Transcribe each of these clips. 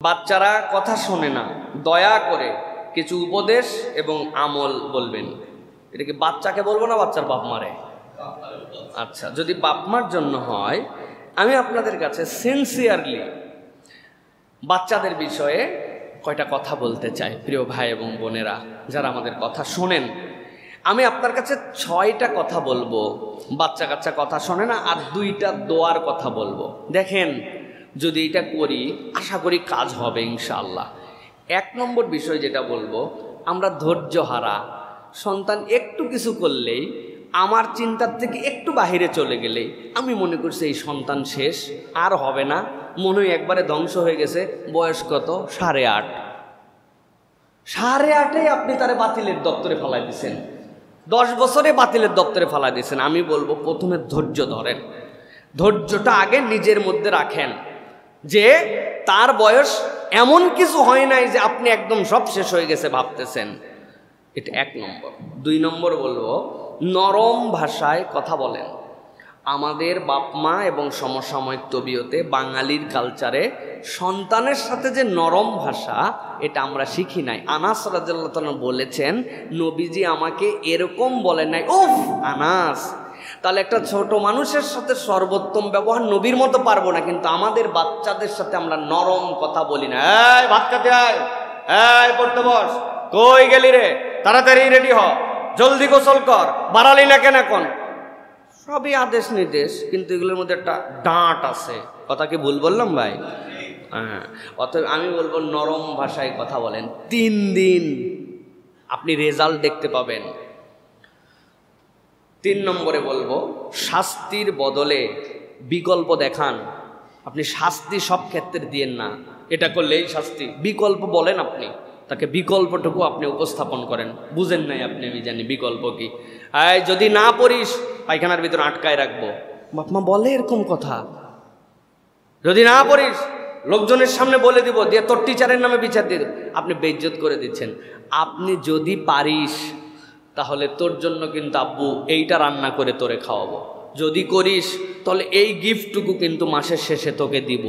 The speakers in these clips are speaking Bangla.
বাচ্চারা কথা শোনে না, দয়া করে কিছু উপদেশ এবং আমল বলবেন। এটা কি বাচ্চাকে বলবো না বাচ্চার বাপ মারে? আচ্ছা, যদি বাপ মার জন্য হয়, আমি আপনাদের কাছে সিনসিয়ারলি বাচ্চাদের বিষয়ে কয়টা কথা বলতে চাই। প্রিয় ভাই এবং বোনেরা যারা আমাদের কথা শোনেন, আমি আপনার কাছে 6টা কথা বলবো। বাচ্চা কাচ্চা কথা শোনে না, আর 2টা দোয়ার কথা বলবো। দেখেন, যদি এটা করি আশা করি কাজ হবে ইনশাআল্লাহ। 1 নম্বর বিষয় যেটা বলবো, আমরা ধৈর্য হারা সন্তান একটু কিছু করলেই, আমার চিন্তার থেকে একটু বাহিরে চলে গেলেই আমি মনে করছি এই সন্তান শেষ, আর হবে না, মনে হয় একবারে ধ্বংস হয়ে গেছে। বয়স কত? 8.5। 8.5 আপনি তারে বাতিলের দপ্তরে ফেলাই দিচ্ছেন, 10 বছরে বাতিলের দপ্তরে ফেলাই দিচ্ছেন। আমি বলবো প্রথমে ধৈর্য ধরেন, ধৈর্যটা আগে নিজের মধ্যে রাখেন, যে তার বয়স এমন কিছু হয় নাই যে আপনি একদম সব শেষ হয়ে গেছে ভাবতেছেন। এটা 1 নম্বর। 2 নম্বর বলবো, নরম ভাষায় কথা বলেন। আমাদের বাপ মা এবং সমসাময়িক তবিয়তে, বাঙালির কালচারে সন্তানের সাথে যে নরম ভাষা, এটা আমরা শিখি নাই। আনাস রাদিয়াল্লাহু তাআলা বলেছেন, নবীজি আমাকে এরকম বলেন নাই। উফ আনাস! তাহলে একটা ছোট মানুষের সাথে সর্বোত্তম ব্যবহার নবীর মতো পারবো না, কিন্তু আমাদের বাচ্চাদের সাথে আমরা নরম কথা বলি না। এই ভাত খেতে আয়, এই পড়তে বস, কই গেলি রে, তাড়াতাড়ি রেডি হ, জলদি গোসল কর, বাড়ালি না কেন এখন? সবই আদেশ নির্দেশ, কিন্তু এগুলোর মধ্যে একটা ডাঁট আছে। কথা কি ভুল বললাম ভাই? হ্যাঁ। অতএব আমি বলবো নরম ভাষায় কথা বলেন। 3 দিন আপনি রেজাল্ট দেখতে পাবেন। 3 নম্বরে বলবো, শাস্তির বদলে বিকল্প দেখান। আপনি শাস্তি সব ক্ষেত্রে দিয়েন না, এটা করলেই শাস্তি। বিকল্প বলেন, আপনি তাকে বিকল্পটুকু আপনি উপস্থাপন করেন। বুঝেন নাই আপনি, আমি জানি বিকল্প কি। এই যদি না পড়িস পায়খানার ভিতরে আটকায় রাখবো, বাপ মা বলে এরকম কথা। যদি না পড়িস লোকজনের সামনে বলে দিব, দিয়ে তোর টিচারের নামে বিচার দিয়ে দেব। আপনি বেইজ্জত করে দিচ্ছেন। আপনি যদি পারিস তাহলে তোর জন্য কিন্তু আব্বু এইটা রান্না করে তোরে খাওয়াবো, যদি করিস তাহলে এই গিফটটুকু কিন্তু মাসের শেষে তোকে দিব।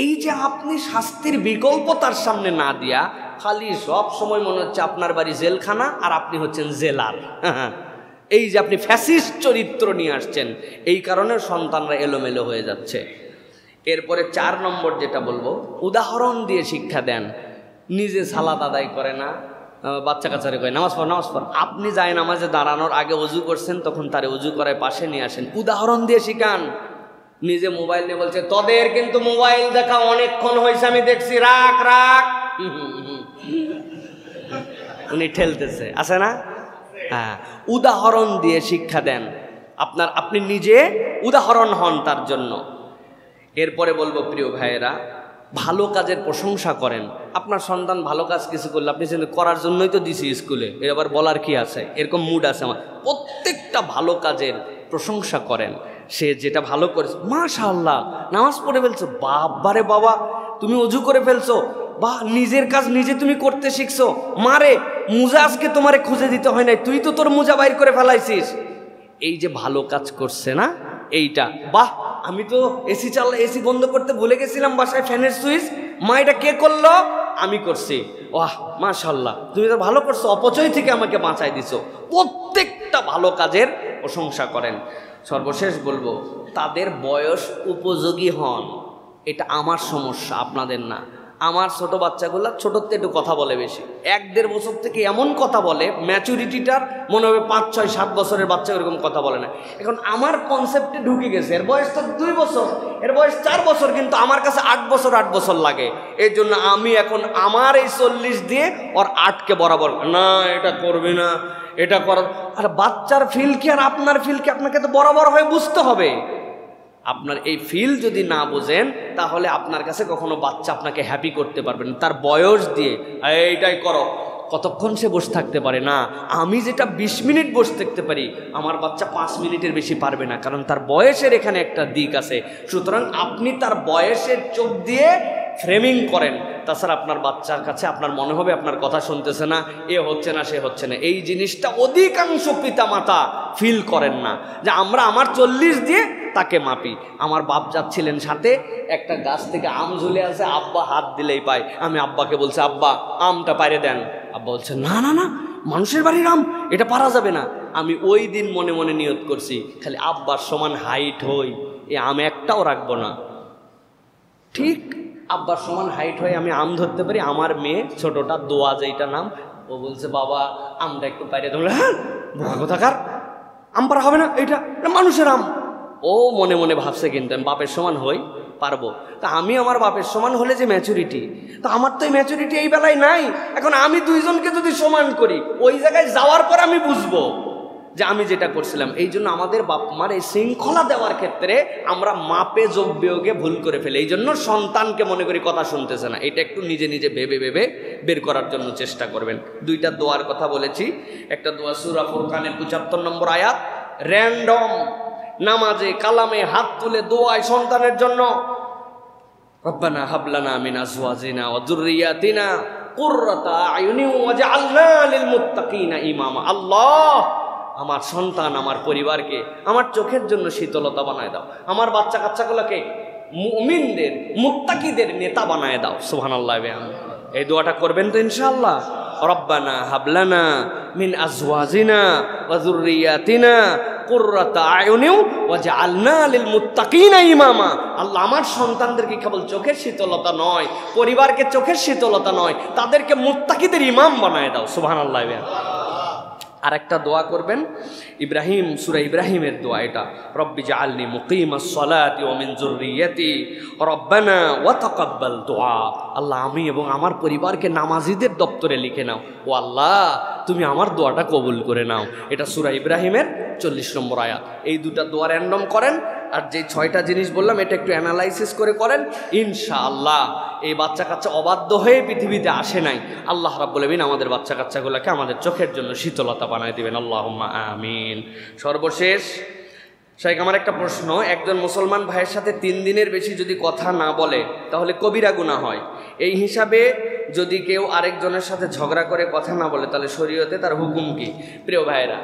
এই যে আপনি শাস্তির বিকল্প তার সামনে না দিয়া, খালি সব সময় মনে হচ্ছে আপনার বাড়ি জেলখানা আর আপনি হচ্ছেন জেলার। এই যে আপনি ফ্যাসিস্ট চরিত্র নিয়ে আসছেন, এই কারণে সন্তানরা এলোমেলো হয়ে যাচ্ছে। এরপরে 4 নম্বর যেটা বলবো, উদাহরণ দিয়ে শিক্ষা দেন। নিজে সালাত আদায় করে না, বাচ্চা কাচ্চারে কয় নামাজ পড় নামাজ পড়। আপনি যায় নামাজে দাঁড়ানোর আগে অজু করছেন, তখন তারে অজু করায় পাশে নিয়ে আসেন, উদাহরণ দিয়ে শিখান। নিজে মোবাইল নিয়ে বলছে তোদের কিন্তু মোবাইল দেখা অনেকক্ষণ হয়েছে, আমি দেখছি, রাখ রাখ। উনি ঠেলতেছে, আছে না? হ্যাঁ, উদাহরণ দিয়ে শিক্ষা দেন। আপনি নিজে উদাহরণ হন তার জন্য। এরপরে বলবো, প্রিয় ভাইয়েরা, ভালো কাজের প্রশংসা করেন। আপনার সন্তান ভালো কাজ কিছু করলে আপনি করার জন্যই তো দিছি স্কুলে, এর আবার বলার কি আছে, এরকম মুড আছে আমার। প্রত্যেকটা ভালো কাজের প্রশংসা করেন। সে যেটা ভালো করেছে, মাশাআল্লাহ নামাজ পড়ে ফেলছো, বাবারে বাবা তুমি অজু করে ফেলছো, বা নিজের কাজ নিজে তুমি করতে শিখছো, মারে মুজা আজকে তোমারে খুঁজে দিতে হয় নাই, তুই তো তোর মুজা বাইর করে ফেলাইছিস। এই যে ভালো কাজ করছে না, এইটা বাহ, আমি তো এসি বন্ধ করতে ভুলে গেছিলাম বাসায়, ফ্যানের সুইচ, মা এটা কে করলো? আমি করছি। ওয়াহ মাশাআল্লাহ, তুমি তো ভালো করছো, অপচয় থেকে আমাকে বাঁচাই দিছো। প্রত্যেকটা ভালো কাজের প্রশংসা করেন। সর্বশেষ বলবো, তাদের বয়স উপযোগী হন। এটা আমার সমস্যা, আপনাদের না। আমার ছোট বাচ্চাগুলা ছোটতে একটু কথা বলে বেশি, 1-1.5 বছর থেকে এমন কথা বলে, ম্যাচুরিটিটার মনে হবে 5, 6, 7 বছরের বাচ্চা এরকম কথা বলে না। এখন আমার কনসেপ্টে ঢুকে গেছে, এর বয়স তো 2 বছর, এর বয়স 4 বছর, কিন্তু আমার কাছে 8 বছর লাগে। এই জন্য আমি এখন আমার এই 40 দিয়ে ওর 8কে বরাবর, না এটা করবি না, এটা কর। আর বাচ্চার ফিল কি আর আপনার ফিল কি, আপনাকে তো বরাবর হয়ে বুঝতে হবে। আপনার এই ফিল যদি না বোঝেন, তাহলে আপনার কাছে কখনো বাচ্চা আপনাকে হ্যাপি করতে পারবে না। তার বয়স দিয়ে এইটাই করো, কতক্ষণ সে বসে থাকতে পারে না। আমি যেটা 20 মিনিট বসে থাকতে পারি, আমার বাচ্চা 5 মিনিটের বেশি পারবে না, কারণ তার বয়সের এখানে একটা দিক আছে। সুতরাং আপনি তার বয়সের চোখ দিয়ে ফ্রেমিং করেন, তাছাড়া আপনার বাচ্চার কাছে আপনার মনে হবে আপনার কথা শুনতেছে না, এ হচ্ছে না, সে হচ্ছে না। এই জিনিসটা অধিকাংশ পিতামাতা ফিল করেন না, যে আমরা আমার 40 দিয়ে তাকে মাপি। আমার বাপ যাচ্ছিলেন সাথে, একটা গাছ থেকে আম ঝুলে আছে, আব্বা হাত দিলেই পায়। আমি আব্বাকে বলছি, আব্বা আমটা পারে দেন। আব্বা বলছে, না না না, মানুষের বাড়ির আম, এটা পারা যাবে না। আমি ওই দিন মনে মনে নিয়ত করছি, খালি আব্বার সমান হাইট হই, এ আম একটাও রাখবো না। ঠিক আব্বার সমান হাইট হয়ে আমি আম ধরতে পারি। আমার মেয়ে ছোটটা, দোয়া যেটা নাম, ও বলছে, বাবা আমটা একটু পাইরে। তোমরা হ্যাঁ বোকা কোথাকার, আম পারা হবে না, এটা মানুষের আম। ও মনে মনে ভাবছে কিন্তু আমি বাপের সমান হই, পারবো। তা আমি আমার বাপের সমান হলে যে ম্যাচুরিটি, তা আমার তো এই ম্যাচুরিটি এই বেলায় নাই। এখন আমি দুইজনকে যদি সমান করি, ওই জায়গায় যাওয়ার পর আমি বুঝবো যে আমি যেটা করছিলাম। এই জন্য আমাদের বাপ মার এই শৃঙ্খলা দেওয়ার ক্ষেত্রে আমরা মাপে যোগ বিয়োগে ভুল করে ফেলি। এই জন্য সন্তানকে মনে করি কথা শুনতেছে না, এটা একটু নিজে নিজে ভেবে ভেবে বের করার জন্য চেষ্টা করবেন। দুইটা দোয়ার কথা বলেছি। একটা দোয়া সূরা ফুরকানের ৭৫ নম্বর আয়াত, র্যান্ডম নামাজে কালামে হাত তুলে দোয়ায় সন্তানের জন্য, রব্বানা হাবলানা মিন আজওয়াজিনা ওয়া যুররিয়াতিনা কুররাতা আয়ুনিন ওয়াজআলনা লিল মুত্তাকিনা ইমামা। আল্লাহ, আমার সন্তান, আমার পরিবারকে আমার চোখের জন্য শীতলতা বানায় দাও, আমার বাচ্চা কাচ্চাগুলোকে মুমিনদের মুত্তাকিদের নেতা বানায় দাও। সুবহানাল্লাহ। এই দোয়াটা করবেন তো ইনশাআল্লাহ। রব্বানা হাবলানা মিন আজওয়াজিনা ওয়া যুররিয়াতিনা কুররাতা আয়ুনিন ওয়াজআলনা লিল মুত্তাকিনা ইমামা। আল্লাহ, আমার সন্তানদেরকে কেবল চোখের শীতলতা নয়, পরিবারকে চোখের শীতলতা নয়, তাদেরকে মুত্তাকিদের ইমাম বানায় দাও। সুবহানাল্লাহ। আর একটা দোয়া করবেন, ইব্রাহিম, সূরা ইব্রাহিমের দোয়া এটা, রব্বি জাআলনি মুকিমাস সালাতি ওয়া মিন যুররিয়াতি রব্বানা ওয়া তাকাব্বাল দুআ। আল্লাহ, আমি এবং আমার পরিবারকে নামাজিদের দপ্তরে লিখে নাও। ও আল্লাহ, তুমি আমার দোয়াটা কবুল করে নাও। এটা সূরা ইব্রাহিমের 40 নম্বর আয়াত। এই দুটা দোয়া র্যান্ডম করেন, আর যে 6টা জিনিস বললাম এটা একটু অ্যানালাইসিস করে করেন, ইনশাআল্লাহ। এই বাচ্চা কাচ্চা অবাধ্য হয়ে পৃথিবীতে আসে নাই। আল্লাহ রাব্বুল আলামিন আমাদের বাচ্চা কাচ্চাগুলোকে আমাদের চোখের জন্য শীতলতা বানায় দিবেন। আল্লাহুম্মা আমিন। সর্বশেষ শাইখ, আমার একটা প্রশ্ন, একজন মুসলমান ভাইয়ের সাথে 3 দিনের বেশি যদি কথা না বলে তাহলে কবিরা গুনাহ হয়। এই হিসাবে যদি কেউ আরেকজনের সাথে ঝগড়া করে কথা না বলে তাহলে শরীয়তে তার হুকুম কি? প্রিয় ভাইয়েরা,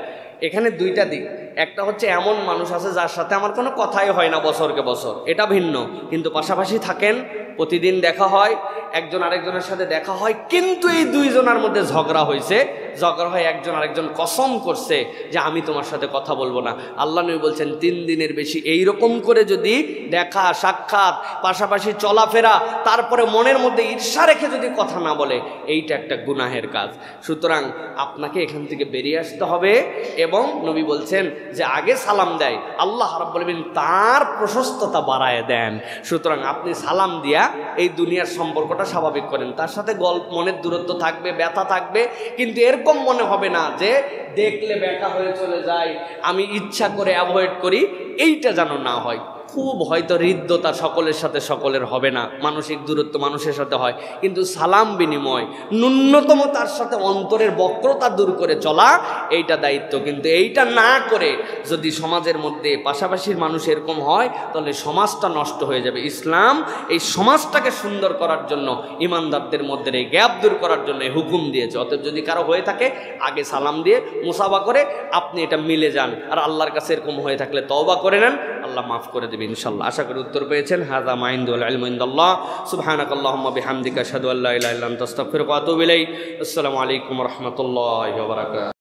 এখানে দুইটা দিক। একটা হচ্ছে এমন মানুষ আছে যার সাথে আমার কোনো কথাই হয় না বছরকে বছর, এটা ভিন্ন। কিন্তু পাশাপাশি থাকেন, প্রতিদিন দেখা হয়, একজন আরেকজনের সাথে দেখা হয়, কিন্তু এই দুইজনের মধ্যে ঝগড়া হয়েছে, ঝগড়া হয় একজন আরেকজন কসম করছে যে আমি তোমার সাথে কথা বলবো না। আল্লাহ নবী বলছেন 3 দিনের বেশি এইরকম করে যদি দেখা সাক্ষাৎ, পাশাপাশি চলাফেরা, তারপরে মনের মধ্যে ঈর্ষা রেখে যদি কথা না বলে, এইটা একটা গুনাহের কাজ। সুতরাং আপনাকে এখান থেকে বেরিয়ে আসতে হবে। এবং নবী বলছেন যে আগে সালাম দেয়, আল্লাহ রাব্বুল আলামিন তার প্রশস্ততা বাড়ায় দেন। সুতরাং আপনি সালাম দিয়া এই দুনিয়ার সম্পর্কটা স্বাভাবিক করেন। তার সাথে মনের দূরত্ব থাকবে, ব্যথা থাকবে, কিন্তু এরকম মনে হবে না যে দেখলে ব্যথা হয়ে চলে যায়, আমি ইচ্ছা করে অ্যাভয়েড করি, এইটা যেন না হয়। খুব হয়তো হৃদ্যতা সকলের সাথে সকলের হবে না, মানসিক দূরত্ব মানুষের সাথে হয়, কিন্তু সালাম বিনিময়, ন্যূনতম তার সাথে অন্তরের বক্রতা দূর করে চলা, এইটা দায়িত্ব। কিন্তু এইটা না করে যদি সমাজের মধ্যে পাশাপাশির মানুষ এরকম হয়, তাহলে সমাজটা নষ্ট হয়ে যাবে। ইসলাম এই সমাজটাকে সুন্দর করার জন্য, ইমানদারদের মধ্যে এই গ্যাপ দূর করার জন্য এই হুকুম দিয়েছে। অতএব যদি কারো হয়ে থাকে, আগে সালাম দিয়ে মুসাফা করে আপনি এটা মিলে যান। আর আল্লাহর কাছে এরকম হয়ে থাকলে তওবা করে নেন, আল্লাহ মাফ করে দেবে ইনশাআল্লাহ। আশা করি উত্তর পেয়েছেন। হাযা মা ইনদাল ইলমু ইনদাল্লাহ। সুবহানাকাল্লাহুম্মা বিহামদিকা আশহাদু আল্লা ইলাহা ইল্লা আনতা আস্তাগফিরুকা ওয়া আতুবু ইলাইক। আসসালামু আলাইকুম ওয়া রাহমাতুল্লাহি ওয়া বারাকাতুহু।